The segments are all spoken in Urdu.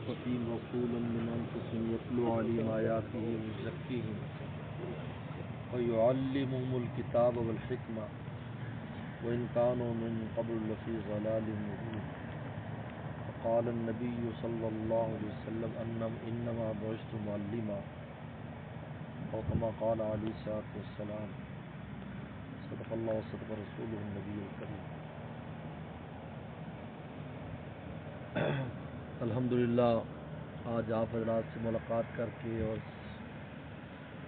بعثة رسولا من أنفسهم يتلو عليهم آياته ويزكيهم ويعلمهم الكتاب والحكمة وإن كانوا من قبل لفي ضلال مبين. وقال النبي صلى الله عليه وسلم إنما بعثت معلما أو كما قال عليه الصلاة والسلام. صدق الله وصدق رسوله النبي الكريم. الحمدللہ آج آپ حضرات سے ملاقات کر کے اور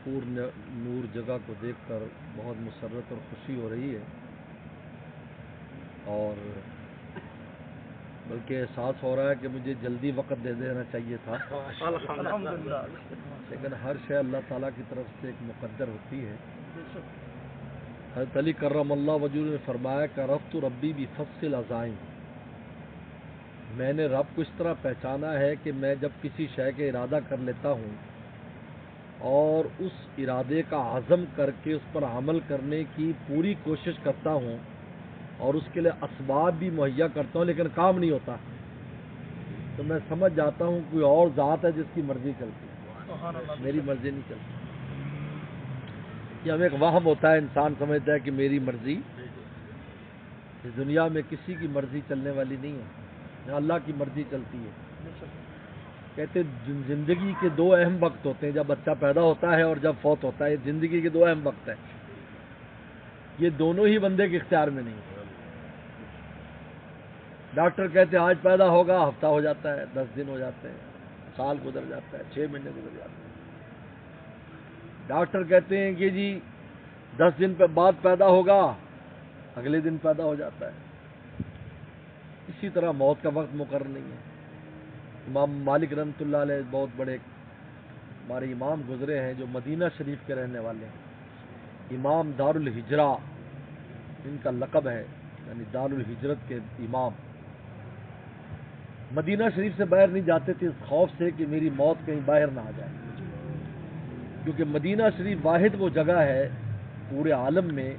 پور نور جگہ کو دیکھ کر بہت مسرت اور خوشی ہو رہی ہے، اور بلکہ احساس ہو رہا ہے کہ مجھے جلدی وقت دے دینا چاہیے تھا، لیکن ہر شے اللہ تعالیٰ کی طرف سے ایک مقدر ہوتی ہے۔ حضرت علی کرم اللہ وجہہ نے فرمایا کہ رفت ربی بفصل عزائم، میں نے رب کو اس طرح پہچانا ہے کہ میں جب کسی شے کا ارادہ کر لیتا ہوں اور اس ارادے کا عزم کر کے اس پر عمل کرنے کی پوری کوشش کرتا ہوں اور اس کے لیے اسباب بھی مہیا کرتا ہوں، لیکن کام نہیں ہوتا، تو میں سمجھ جاتا ہوں کوئی اور ذات ہے جس کی مرضی چلتی ہے، میری مرضی نہیں چلتی۔ یہ ہمیں ایک وہم ہوتا ہے، انسان سمجھتا ہے کہ میری مرضی، اس دنیا میں کسی کی مرضی چلنے والی نہیں ہے، اللہ کی مرضی چلتی ہے۔ کہتے زندگی کے دو اہم وقت ہوتے ہیں، جب بچہ پیدا ہوتا ہے اور جب فوت ہوتا ہے، یہ زندگی کے دو اہم وقت ہیں، یہ دونوں ہی بندے کے اختیار میں نہیں ہیں۔ ڈاکٹر کہتے ہیں آج پیدا ہوگا، ہفتہ ہو جاتا ہے، 10 دن ہو جاتے ہیں، سال گزر جاتا ہے، 6 مہینے گزر جاتے ہیں۔ ڈاکٹر کہتے ہیں کہ جی 10 دن بعد پیدا ہوگا، اگلے دن پیدا ہو جاتا ہے۔ اسی طرح موت کا وقت مقرر نہیں ہے۔ امام مالک رحمۃ اللہ علیہ بہت بڑے ہمارے امام گزرے ہیں جو مدینہ شریف کے رہنے والے ہیں، امام دار الہجرہ ان کا لقب ہے، یعنی دار الہجرت کے امام۔ مدینہ شریف سے باہر نہیں جاتے تھے اس خوف سے کہ میری موت کہیں باہر نہ آ جائے، کیونکہ مدینہ شریف واحد وہ جگہ ہے پورے عالم میں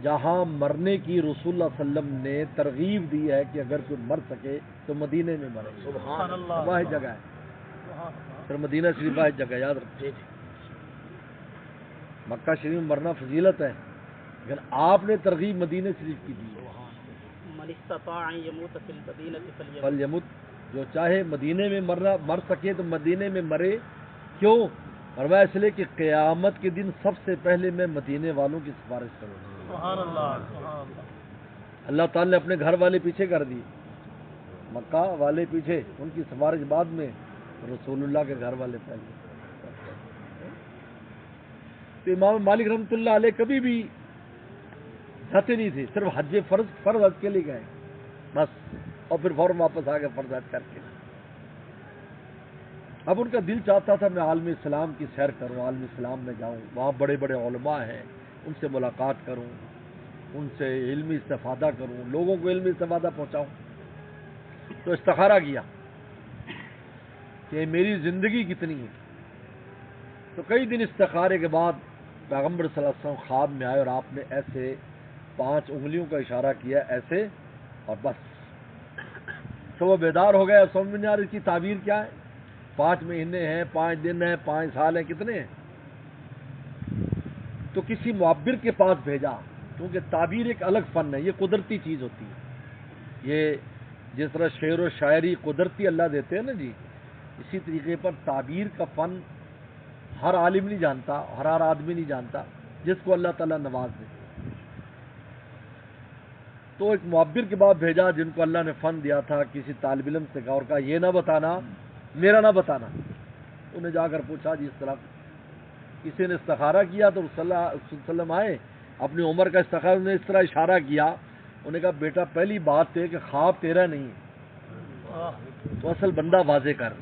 جہاں مرنے کی رسول اللہ صلی اللہ علیہ وسلم نے ترغیب دی ہے کہ اگر کوئی مر سکے تو مدینے میں مرے۔ سبحان اللہ، واحد جگہ ہے، پھر مدینہ شریف واحد جگہ، یاد رکھیے۔ مکہ شریف میں مرنا فضیلت ہے، لیکن آپ نے ترغیب مدینہ شریف کی دی۔ من استطاع ان يموت في المدينة فلیمت، جو چاہے مدینے میں مر سکے تو مدینے میں مرے۔ کیوں؟ فرمایا اس لیے کہ قیامت کے دن سب سے پہلے میں مدینے والوں کی سفارش کروں گا۔ سبحان اللہ، سبحان اللہ۔ اللہ تعالیٰ نے اپنے گھر والے پیچھے کر دی، مکہ والے پیچھے، ان کی سفارش بعد میں، رسول اللہ کے گھر والے پہلے۔ تو امام مالک رحمۃ اللہ علیہ کبھی بھی جاتے نہیں تھے، صرف حج فرض حج کے لیے گئے بس، اور پھر فوراً واپس آ گئے فرض حج کر کے۔ اب ان کا دل چاہتا تھا میں عالم اسلام کی سیر کروں، عالم اسلام میں جاؤں، وہاں بڑے بڑے علماء ہیں، ان سے ملاقات کروں، ان سے علمی استفادہ کروں، لوگوں کو علمی استفادہ پہنچاؤں۔ تو استخارہ کیا کہ میری زندگی کتنی ہے۔ تو کئی دن استخارے کے بعد پیغمبر صلی اللہ علیہ وسلم خواب میں آئے اور آپ نے ایسے 5 انگلیوں کا اشارہ کیا، ایسے، اور بس تو وہ بیدار ہو گئے، سمجھ میں نہیں آ رہی اس کی تعبیر کیا ہے، 5 مہینے ہیں، 5 دن ہیں، 5 سال ہیں، کتنے ہیں؟ تو کسی معبر کے پاس بھیجا، کیونکہ تعبیر ایک الگ فن ہے، یہ قدرتی چیز ہوتی ہے۔ یہ جس طرح شعر و شاعری قدرتی اللہ دیتے ہیں نا جی، اسی طریقے پر تعبیر کا فن ہر عالم نہیں جانتا، ہر آدمی نہیں جانتا، جس کو اللہ تعالیٰ نواز دے۔ تو ایک معبر کے بعد بھیجا جن کو اللہ نے فن دیا تھا، کسی طالب علم سے کہا اور کہا یہ نہ بتانا، میرا نہ بتانا۔ انہیں جا کر پوچھا جی اس طرح کسی نے استخارہ کیا، تو صلی اللہ علیہ وسلم آئے، اپنی عمر کا استخارہ نے اس طرح اشارہ کیا، انہوں نے کہا بیٹا پہلی بات ہے کہ خواب تیرا نہیں ہے، تو اصل بندہ واضح کر۔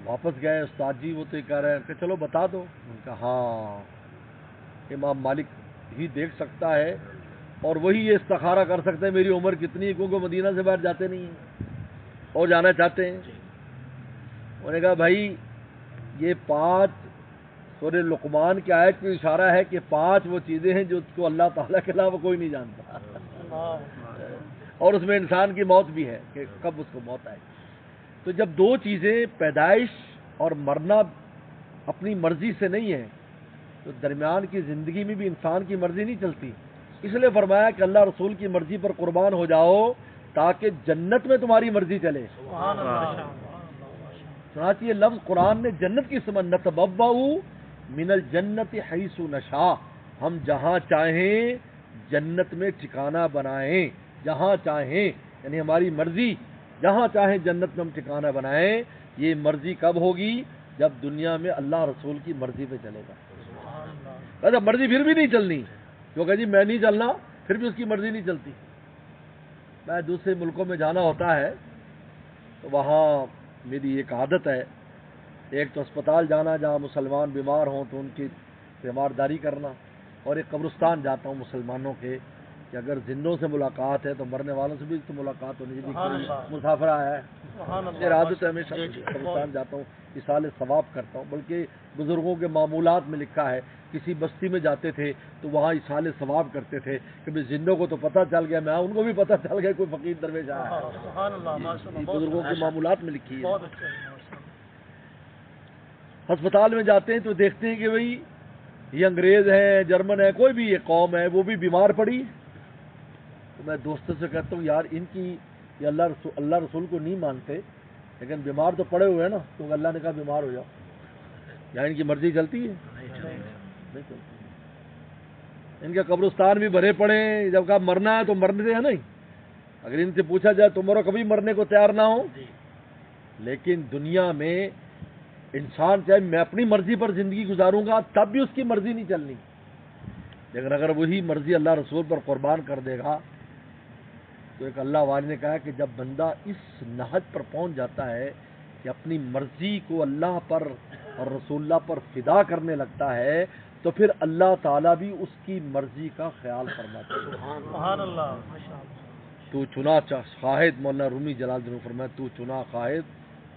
واپس گئے، استاد جی وہ تو یہ کہہ رہے ہیں کہ چلو بتا دو۔ ان کا ہاں امام مالک ہی دیکھ سکتا ہے اور وہی یہ استخارہ کر سکتے ہیں میری عمر کتنی ہے، کیونکہ مدینہ سے باہر جاتے نہیں ہیں اور جانا چاہتے ہیں۔ انہوں نے کہا بھائی یہ 5 سورہ لقمان کی آیت کو اشارہ ہے کہ 5 وہ چیزیں ہیں جو اس کو اللہ تعالیٰ کے علاوہ کوئی نہیں جانتا، اور اس میں انسان کی موت بھی ہے کہ کب اس کو موت آئے. تو جب دو چیزیں پیدائش اور مرنا اپنی مرضی سے نہیں ہے تو درمیان کی زندگی میں بھی انسان کی مرضی نہیں چلتی. اس لیے فرمایا کہ اللہ رسول کی مرضی پر قربان ہو جاؤ تاکہ جنت میں تمہاری مرضی چلے. چنانچہ یہ لفظ قرآن نے جنت کی سمجھ نتبوأ من الجنت حیث نشاء، ہم جہاں چاہیں جنت میں ٹھکانہ بنائیں، جہاں چاہیں یعنی ہماری مرضی جہاں چاہیں جنت میں ہم ٹھکانہ بنائیں. یہ مرضی کب ہوگی؟ جب دنیا میں اللہ رسول کی مرضی پہ چلے گا. اچھا مرضی پھر بھی نہیں چلنی کیونکہ جی میں نہیں چلنا پھر بھی اس کی مرضی نہیں چلتی. میں دوسرے ملکوں میں جانا ہوتا ہے تو وہاں میری ایک عادت ہے، ایک تو اسپتال جانا جہاں مسلمان بیمار ہوں تو ان کی تیمارداری کرنا، اور ایک قبرستان جاتا ہوں مسلمانوں کے کہ اگر زندوں سے ملاقات ہے تو مرنے والوں سے بھی تو ملاقات ہونی چاہیے. مسافر آیا ہے میری عادت ہے ہمیشہ قبرستان جاتا ہوں، اصال ثواب کرتا ہوں. بلکہ بزرگوں کے معمولات میں لکھا ہے کسی بستی میں جاتے تھے تو وہاں اصال ثواب کرتے تھے کہ بھائی زندوں کو تو پتہ چل گیا، میں ان کو بھی پتہ چل گیا کوئی فقیر درویش آیا ہے. بزرگوں کے معمولات میں لکھی ہے. ہسپتال میں جاتے ہیں تو دیکھتے ہیں کہ بھئی یہ انگریز ہے، جرمن ہے، کوئی بھی یہ قوم ہے وہ بھی بیمار پڑی. تو میں دوستوں سے کہتا ہوں یار ان کی یہ اللہ رسول کو نہیں مانتے لیکن بیمار تو پڑے ہوئے ہیں نا، تو اللہ نے کہا بیمار ہو جاؤ. یا ان کی مرضی چلتی ہے؟ نہیں چلتی. ان کے قبرستان بھی بھرے پڑے ہیں، جب کہا مرنا ہے تو مرنے سے ہے نہیں. اگر ان سے پوچھا جائے تمہارا کبھی مرنے کو تیار نہ ہو، لیکن دنیا میں انسان چاہے میں اپنی مرضی پر زندگی گزاروں گا تب بھی اس کی مرضی نہیں چلنی. لیکن اگر وہی مرضی اللہ رسول پر قربان کر دے گا تو ایک اللہ والے نے کہا کہ جب بندہ اس نہج پر پہنچ جاتا ہے کہ اپنی مرضی کو اللہ پر اور رسول اللہ پر فدا کرنے لگتا ہے تو پھر اللہ تعالیٰ بھی اس کی مرضی کا خیال فرماتا ہے. سبحان اللہ. تو چنا خواہد، مولانا رومی جلال الدین فرمایا تو چنا خواہد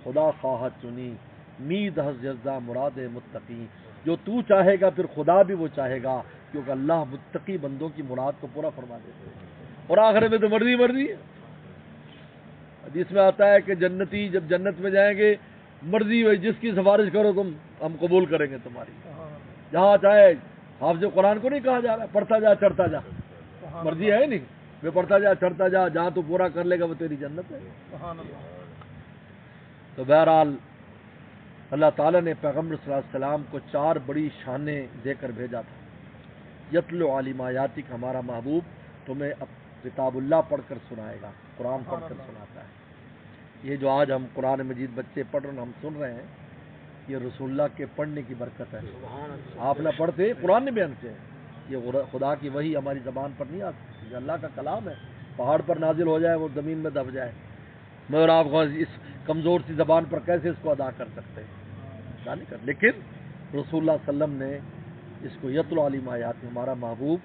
خدا خواہد چنی، مید ہز جزا مراد متقی. جو تو چاہے گا پھر خدا بھی وہ چاہے گا کیونکہ اللہ متقی بندوں کی مراد کو پورا فرما دیتے ہیں. اور آخر میں تو مرضی مرضی. حدیث میں آتا ہے کہ جنتی جب جنت میں جائیں گے مرضی ہوئی جس کی سفارش کرو تم ہم قبول کریں گے تمہاری. جہاں چاہے حافظ قرآن کو نہیں کہا جا رہا پڑھتا جا چڑھتا جا، مرضی ہے نہیں وہ پڑھتا جا چڑھتا جا، جہاں تو پورا کر لے گا وہ تیری جنت ہے. تو بہرحال اللہ تعالیٰ نے پیغمبر صلی اللہ علیہ وسلم کو 4 بڑی شانیں دے کر بھیجا تھا. یتلو عالم آیاتی کا ہمارا محبوب تمہیں کتاب اللہ پڑھ کر سنائے گا، قرآن پڑھ کر سناتا ہے. یہ جو آج ہم قرآن مجید بچے پڑھ رہے ہیں ہم سن رہے ہیں یہ رسول اللہ کے پڑھنے کی برکت ہے. آپ نہ پڑھتے قرآن نے بیان کیا ہے. یہ خدا کی وحی ہماری زبان پر نہیں آ سکتی، یہ اللہ کا کلام ہے. پہاڑ پر نازل ہو جائے وہ زمین میں دب جائے، مگر آپ اس کمزور سی زبان پر کیسے اس کو ادا کر سکتے ہیں؟ نہیں کر. لیکن رسول اللہ صلی اللہ علیہ وسلم نے اس کو یتلو علیہم آیات ہمارا محبوب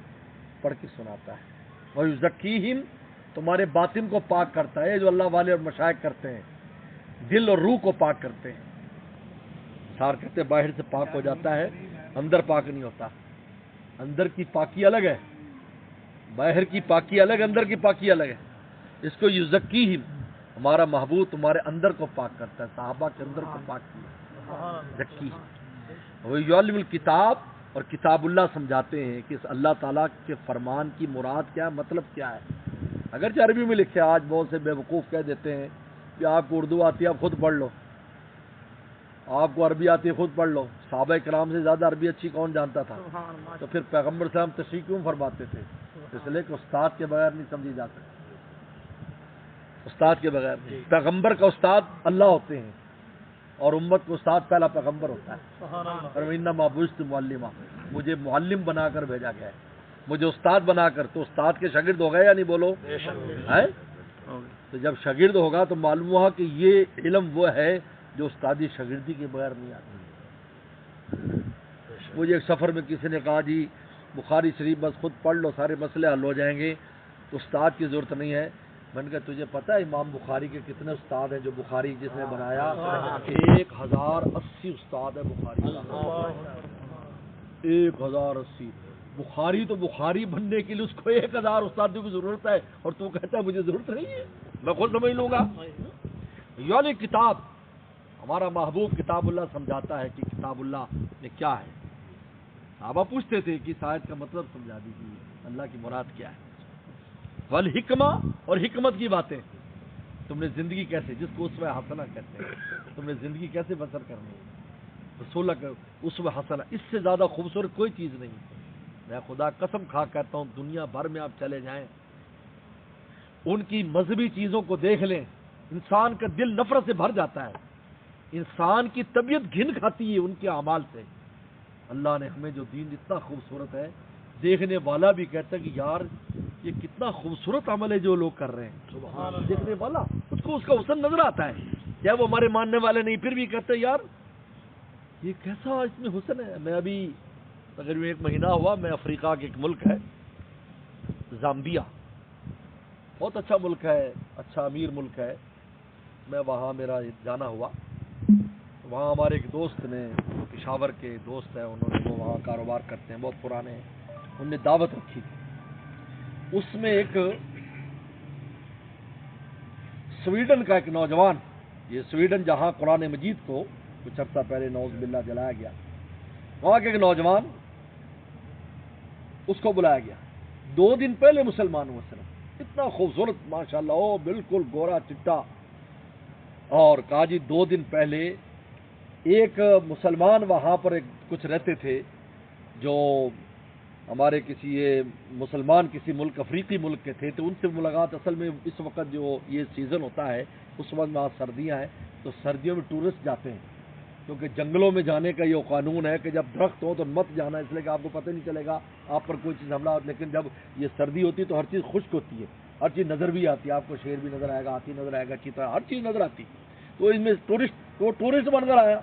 پڑھ کے سناتا ہے. وَيُزَكِّيهِمْ تمہارے باطن کو پاک کرتا ہے، جو اللہ والے اور مشائخ کرتے ہیں دل اور روح کو پاک کرتے ہیں. سار کہتے باہر سے پاک ہو جاتا ہے اندر پاک نہیں ہوتا. اندر کی پاکی الگ ہے، باہر کی پاکی الگ، اندر کی پاکی الگ ہے. اس کو یزکیہم ہمارا محبوب تمہارے اندر کو پاک کرتا ہے. صحابہ کے اندر کو پاک کیا زکی. وہ یعلم الکتاب اور کتاب اللہ سمجھاتے ہیں کہ اس اللہ تعالیٰ کے فرمان کی مراد کیا ہے، مطلب کیا ہے. اگرچہ عربی میں لکھے آج بہت سے بے وقوف کہہ دیتے ہیں کہ آپ کو اردو آتی ہے آپ خود پڑھ لو، آپ کو عربی آتی ہے خود پڑھ لو. صحابہ کرام سے زیادہ عربی اچھی کون جانتا تھا؟ تو پھر پیغمبر صاحب تشریح کیوں فرماتے تھے؟ اس لیے کہ استاد کے بغیر نہیں سمجھی جا سکتی. استاد کے بغیر نہیں. پیغمبر کا استاد اللہ ہوتے ہیں اور امت کو استاد پہلا پیغمبر ہوتا ہے. اور انما بعثت معلما، مجھے معلم بنا کر بھیجا گیا ہے، مجھے استاد بنا کر. تو استاد کے شاگرد ہو گئے یا نہیں بولو؟ ہے. تو جب شاگرد ہوگا تو معلوم ہوا کہ یہ علم وہ ہے جو استادی شاگردی کے بغیر نہیں آتی. مجھے ایک سفر میں کسی نے کہا جی بخاری شریف بس خود پڑھ لو سارے مسئلے حل ہو جائیں گے، تو استاد کی ضرورت نہیں ہے. میں نے کہا تجھے پتہ ہے امام بخاری کے کتنے استاد ہیں؟ جو بخاری جس نے بنایا 1080 استاد ہے بخاری کا. 1080 بخاری تو بخاری بننے کے لیے اس کو 1000 استادوں کی ضرورت ہے، اور تو کہتا ہے مجھے ضرورت نہیں ہے، میں خود سمجھ لوں گا۔ یعنی کتاب، ہمارا محبوب کتاب اللہ سمجھاتا ہے کہ کتاب اللہ میں کیا ہے۔ صحابہ پوچھتے تھے کہ اس آیت کا مطلب سمجھا دیجیے، اللہ کی مراد کیا ہے۔ والحکمہ، اور حکمت کی باتیں، تم نے زندگی کیسے، جس کو اسوہ حسنہ کہتے ہیں، تم نے زندگی کیسے بسر کرنی ہے، رسول کا اسوہ حسنہ، اس سے زیادہ خوبصورت کوئی چیز نہیں۔ میں خدا قسم کھا کہتا ہوں، دنیا بھر میں آپ چلے جائیں، ان کی مذہبی چیزوں کو دیکھ لیں، انسان کا دل نفرت سے بھر جاتا ہے، انسان کی طبیعت گھن کھاتی ہے ان کے اعمال سے۔ اللہ نے ہمیں جو دین اتنا خوبصورت ہے، دیکھنے والا بھی کہتا ہے کہ یار یہ کتنا خوبصورت عمل ہے جو لوگ کر رہے ہیں، سبحان اللہ۔ دیکھنے والا اس کو اس کا حسن نظر آتا ہے، چاہے وہ ہمارے ماننے والے نہیں، پھر بھی کہتے ہیں یار یہ کیسا اس میں حسن ہے۔ میں ابھی تقریباً 1 مہینہ ہوا، میں افریقہ کے ایک ملک ہے زامبیا، بہت اچھا ملک ہے، اچھا امیر ملک ہے، میں وہاں میرا جانا ہوا۔ وہاں ہمارے ایک دوست نے، پشاور کے دوست ہیں، انہوں نے وہ وہاں کاروبار کرتے ہیں، بہت پرانے ہیں، انہوں نے دعوت رکھی تھی۔ اس میں ایک سویڈن کا ایک نوجوان، یہ سویڈن جہاں قرآن مجید کو کچھ عرصہ پہلے نعوذ باللہ جلایا گیا، وہاں کے ایک نوجوان، اس کو بلایا گیا 2 دن پہلے مسلمان ہوا، صرف اتنا خوبصورت ماشاءاللہ، او بالکل گورا چٹا، اور کہا جی 2 دن پہلے ایک مسلمان وہاں پر کچھ رہتے تھے جو ہمارے کسی یہ مسلمان کسی ملک افریقی ملک کے تھے، تو ان سے ملاقات، اصل میں اس وقت جو یہ سیزن ہوتا ہے اس وقت وہاں سردیاں ہیں، تو سردیوں میں ٹورسٹ جاتے ہیں، کیونکہ جنگلوں میں جانے کا یہ قانون ہے کہ جب درخت ہو تو مت جانا، اس لیے کہ آپ کو پتہ نہیں چلے گا آپ پر کوئی چیز حملہ، لیکن جب یہ سردی ہوتی ہے تو ہر چیز خشک ہوتی ہے، ہر چیز نظر بھی آتی ہے، آپ کو شیر بھی نظر آئے گا، ہاتھی نظر آئے گا، چیتا، ہر چیز نظر آتی، تو اس میں ٹورسٹ بن کر آیا۔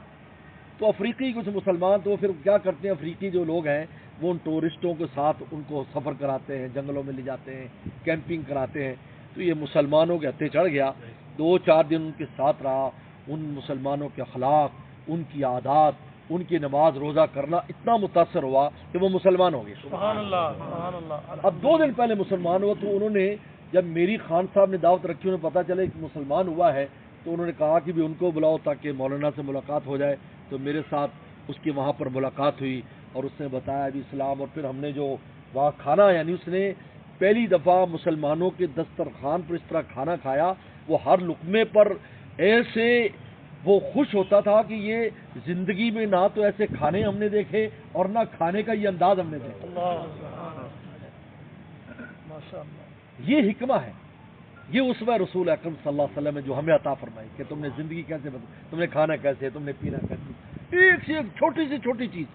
تو افریقی کچھ مسلمان تو پھر کیا کرتے ہیں، افریقی جو لوگ ہیں وہ ان ٹورسٹوں کے ساتھ ان کو سفر کراتے ہیں، جنگلوں میں لے جاتے ہیں، کیمپنگ کراتے ہیں۔ تو یہ مسلمانوں کے ہتھے چڑھ گیا، 2-4 دن ان کے ساتھ رہا، ان مسلمانوں کے اخلاق، ان کی عادات، ان کی نماز روزہ کرنا، اتنا متاثر ہوا کہ وہ مسلمان ہو گئے۔ سبحان اللہ، سبحان اللہ۔ اب 2 دن پہلے مسلمان ہوا، تو انہوں نے جب میری خان صاحب نے دعوت رکھی، انہیں پتہ چلے کہ مسلمان ہوا ہے، تو انہوں نے کہا کہ بھی ان کو بلاؤ تاکہ مولانا سے ملاقات ہو جائے۔ تو میرے ساتھ اس کی وہاں پر ملاقات ہوئی، اور اس نے بتایا بھی اسلام، اور پھر ہم نے جو وہاں کھانا، یعنی اس نے پہلی دفعہ مسلمانوں کے دسترخوان پر اس طرح کھانا کھایا، وہ ہر لقمے پر ایسے وہ خوش ہوتا تھا کہ یہ زندگی میں نہ تو ایسے کھانے ہم نے دیکھے اور نہ کھانے کا یہ انداز ہم نے دیکھا۔ یہ حکمہ ہے، یہ اسوہ رسول اکرم صلی اللہ علیہ وسلم نے جو ہمیں عطا فرمائی کہ تم نے زندگی کیسے بدلی، تم نے کھانا کیسے، تم نے پینا کیسے، ایک سے ایک چھوٹی سے چھوٹی چیز۔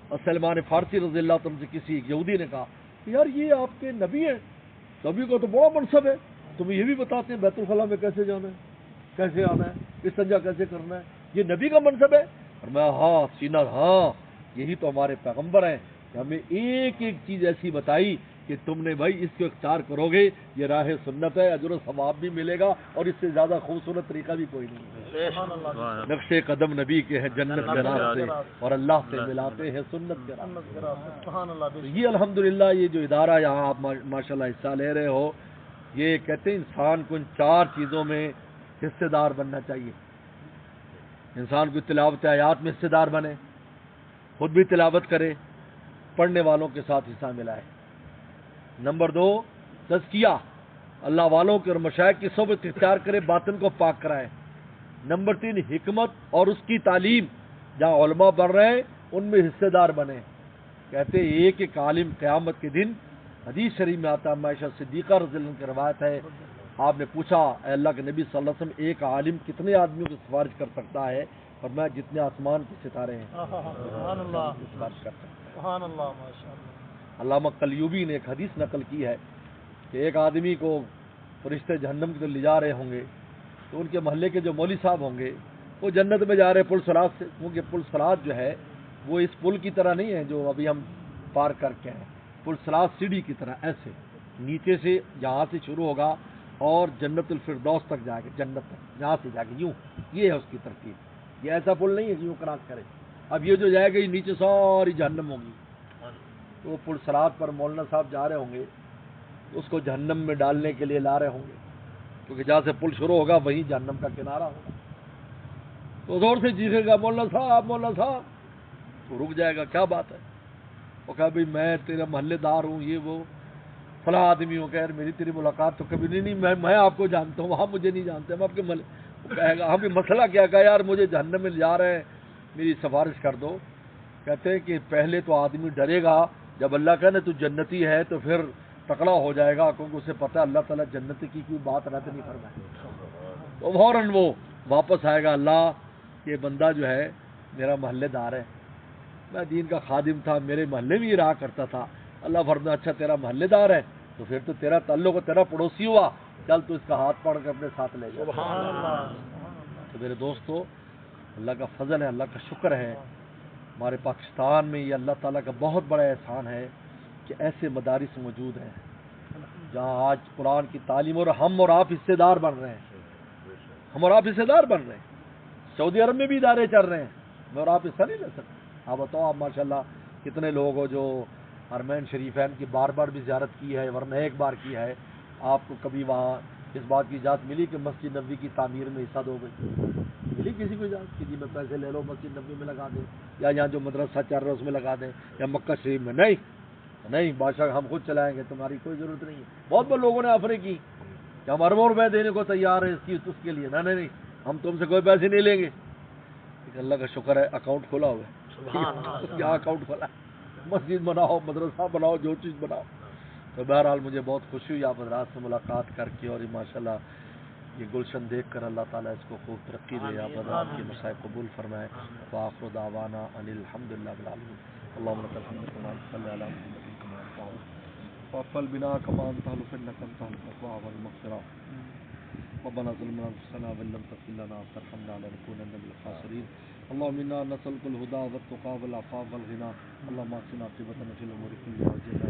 اور سلمان فارسی رضی اللہ عنہ سے کسی یہودی نے کہا کہ یار یہ آپ کے نبی ہیں، نبی کا تو بڑا منصب ہے، تمہیں یہ بھی بتاتے ہیں بیت الخلاء میں کیسے جانا ہے، کیسے آنا ہے، استنجا کیسے کرنا ہے، یہ نبی کا منصب ہے؟ اور میں ہاں سینہ، ہاں یہی تو ہمارے پیغمبر ہیں کہ ہمیں ایک ایک چیز ایسی بتائی کہ تم نے بھائی اس کو اختیار کرو گے، یہ راہ سنت ہے، اجر و ثواب بھی ملے گا، اور اس سے زیادہ خوبصورت طریقہ بھی کوئی نہیں ہے۔ نقش قدم نبی کے ہیں جنت کے راستے، اور اللہ سے ملاتے ہیں سنت کے راستے۔ یہ الحمدللہ یہ جو ادارہ یہاں آپ ماشاءاللہ حصہ لے رہے ہو، یہ کہتے ہیں انسان کو ان 4 چیزوں میں حصے دار بننا چاہیے۔ انسان کو تلاوت آیات میں حصے دار بنے، خود بھی تلاوت کرے، پڑھنے والوں کے ساتھ حصہ ملائے۔ نمبر 2 تزکیہ، اللہ والوں کے اور مشائخ کی صحبت اختیار کرے، باطن کو پاک کرائے۔ نمبر 3 حکمت اور اس کی تعلیم، جہاں علماء بڑھ رہے ہیں ان میں حصے دار بنے۔ کہتے ہیں ایک عالم قیامت کے دن، حدیث شریف میں آتا ہے، عائشہ صدیقہ رضی اللہ عنہ کی روایت ہے، آپ نے پوچھا اے اللہ کے نبی صلی اللہ علیہ وسلم، ایک عالم کتنے آدمیوں کی سفارش کر سکتا ہے؟ اور میں جتنے آسمان کے ستارے ہیں سبحان اللہ، سفارش کر سکتا ہوں۔ سبحان اللہ، ماشاءاللہ۔ علامہ قلیوبی نے ایک حدیث نقل کی ہے کہ ایک آدمی کو فرشتے جہنم کی طرف لے جا رہے ہوں گے، تو ان کے محلے کے جو مولوی صاحب ہوں گے وہ جنت میں جا رہے پل صراط سے، کیونکہ پل صراط جو ہے وہ اس پل کی طرح نہیں ہے جو ابھی ہم پار کر کے ہیں، پل صراط سیڑھی کی طرح ایسے نیچے سے جہاں سے شروع ہوگا اور جنت الفردوس تک جائے گا، جنت تک جہاں سے جائے گا، یوں یہ ہے اس کی ترتیب۔ یہ ایسا پل نہیں ہے کہ یوں کراس کرے، اب یہ جو جائے گا یہ نیچے ساری جہنم ہوگی، تو وہ پل صراط پر مولانا صاحب جا رہے ہوں گے، اس کو جہنم میں ڈالنے کے لیے لا رہے ہوں گے، کیونکہ جہاں سے پل شروع ہوگا وہی جہنم کا کنارہ ہوگا. تو زور سے چیخے گا مولانا صاحب مولانا صاحب، تو رک جائے گا کیا بات ہے. وہ کہا بھائی میں تیرا محلے دار ہوں، یہ وہ فلاں آدمی ہوں. کہ میری تیری ملاقات تو کبھی نہیں، میں آپ کو جانتا ہوں، وہاں مجھے نہیں جانتے، ہم آپ کے محلے. وہ کہے گا ہم مسئلہ کیا؟ کہا یار مجھے جہنم میں جا رہے ہیں، میری سفارش کر دو. کہتے ہیں کہ پہلے تو آدمی ڈرے گا، جب اللہ کہے نا تو جنتی ہے تو پھر تکڑا ہو جائے گا، کیونکہ اسے پتہ ہے اللہ تعالیٰ جنتی کی کوئی بات رد نہیں فرمائے. تو فوراً وہ واپس آئے گا، اللہ یہ بندہ جو ہے میرا محلے دار ہے، میں دین کا خادم تھا، میرے محلے میں ہی رہا کرتا تھا. اللہ فرمایا اچھا تیرا محلے دار ہے تو پھر تو تیرا تعلق تیرا پڑوسی ہوا، چل تو اس کا ہاتھ پکڑ کے اپنے ساتھ لے جا. سبحان اللہ. تو میرے دوستو، اللہ کا فضل ہے، اللہ کا شکر ہے، ہمارے پاکستان میں یہ اللہ تعالیٰ کا بہت بڑا احسان ہے کہ ایسے مدارس موجود ہیں جہاں آج قرآن کی تعلیم، اور ہم اور آپ حصے دار بن رہے ہیں. ہم اور آپ حصے دار بن رہے ہیں. سعودی عرب میں بھی ادارے چل رہے ہیں، میں اور آپ حصہ نہیں لے سکتے. آپ بتاؤ، آپ ماشاءاللہ کتنے لوگ ہو جو حرمین شریفین کی بار بار بھی زیارت کی ہے، ورنہ ایک بار کی ہے. آپ کو کبھی وہاں اس بات کی اجازت ملی کہ مسجد نبوی کی تعمیر میں حصہ دو گے؟ ملی کسی کو اجازت کہ جی میں پیسے لے لو مسجد نبوی میں لگا دیں، یا یہاں جو مدرسہ چل رہا ہے اس میں لگا دیں، یا مکہ شریف میں؟ نہیں بادشاہ ہم خود چلائیں گے، تمہاری کوئی ضرورت نہیں ہے. بہت بڑے لوگوں نے آفریں کی کہ ہم اربوں روپے دینے کو تیار ہیں اس کے لیے. نہیں ہم تم سے کوئی پیسے نہیں لیں گے. لیکن اللہ کا شکر ہے اکاؤنٹ کھولا ہوا ہے، کیا اکاؤنٹ کھولا ہے، مسجد بناؤ، مدرسہ بناؤ، جو چیز بناؤ. تو بہرحال مجھے بہت خوشی ہوئی آپ حضرات سے ملاقات کر کے، اور ماشاءاللہ یہ گلشن دیکھ کر اللہ تعالیٰ اس کو خوب ترقی دے، آپ حضرات کے مسائل قبول فرمائے. وآخر دعوانا ان الحمدللہ رب العالمین. اللهم لك الحمد كما صل على محمد كما انت وقل بنا كما انت انك انت التقوى والمغفرة. ربنا ظلمنا انفسنا وان لم تغفر لنا وترحمنا لنكونن من الخاسرين. اللهم انا نسألك الهدى والتقى والعفاف والغنى. اللهم اغفر عاقبتنا في الامور كلها واجعلنا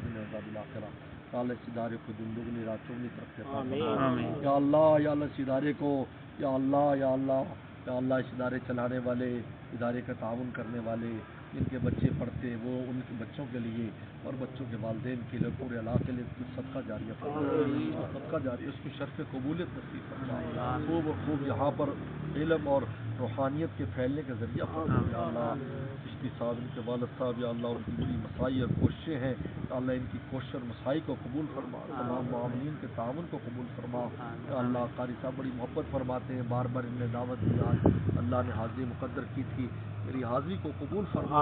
من عذاب الاخرة. یا اللہ اس ادارے کو دن دگنی رات چوگنی ترقی عطا فرما. یا اللہ اس ادارے کو، یا اللہ اس ادارے چلانے والے، ادارے کا تعاون کرنے والے، جن کے بچے پڑھتے وہ ان کے بچوں کے لیے اور بچوں کے والدین کے لیے، پورے علاقے کے لیے صدقہ جاریہ فرما. صدقہ جاریہ اس کی شرف قبولیت نصیب فرما. خوب اور خوب یہاں پر علم اور روحانیت کے پھیلنے کا ذریعہ فرما. یا اللہ چشتی صاحب، ان کے والد صاحب، یا اللہ ان کی بڑی مساعی اور کوششیں ہیں، یا اللہ ان کی کوشش اور مساعی کو قبول فرما. تمام معاملین کے تعاون کو قبول فرما. یا اللہ قاری صاحب بڑی محبت فرماتے ہیں، بار بار ان نے دعوت دی، آج اللہ نے حاضری مقدر کی تھی، میری حاضری کو قبول فرما.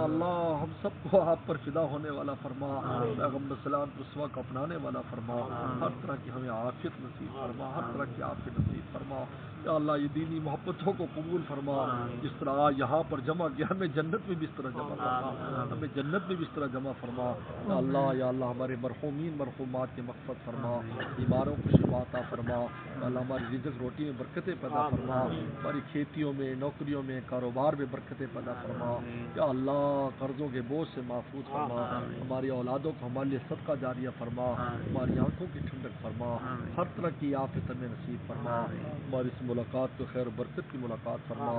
اللہ ہم سب کو آپ پر فدا ہونے والا فرما، پیغمبر سلام رسوا کو اپنانے والا فرما. ہر طرح کی ہمیں عافیت نصیب فرما، ہر طرح کی عافیت نصیب فرما. یا اللہ یہ دینی محبتوں کو قبول فرما. جس طرح یہاں پر جمع کیا، ہمیں جنت میں بھی اس طرح جمع فرما، ہمیں جنت میں بھی اس طرح جمع فرما. یا اللہ ہمارے مرحومین مرحومات کے مغفرت فرما، بیماروں کو شفا عطا فرما. یا اللہ ہماری رزق روٹی میں برکتیں پیدا فرما، ہماری کھیتیوں میں، نوکریوں میں، کاروبار میں برکتیں پیدا فرما. یا اللہ قرضوں کے بوجھ سے محفوظ فرما. ہماری اولادوں کو ہمارے لیے صدقہ جاریہ فرما، ہماری آنکھوں کی ٹھنڈک فرما، ہر طرح کی آفت ہمیں نصیب فرما. ہماری اس ملاقات کو خیر و برکت کی ملاقات فرما.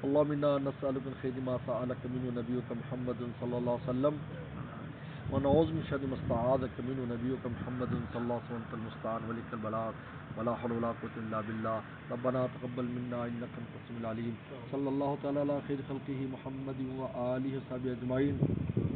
اللهم انا نسألك من خير ما سألك منه نبيك محمد صلى الله عليه وسلم، ونعوذ من شر ما استعاذك منه نبيك محمد صلى الله عليه وسلم. انت المستعان ولك البلاغ ولا حول ولا قوة الا بالله. ربنا تقبل منا انك انت السميع العليم. صلى الله تعالى على خير خلقه محمد وآله وصحبه اجمعين.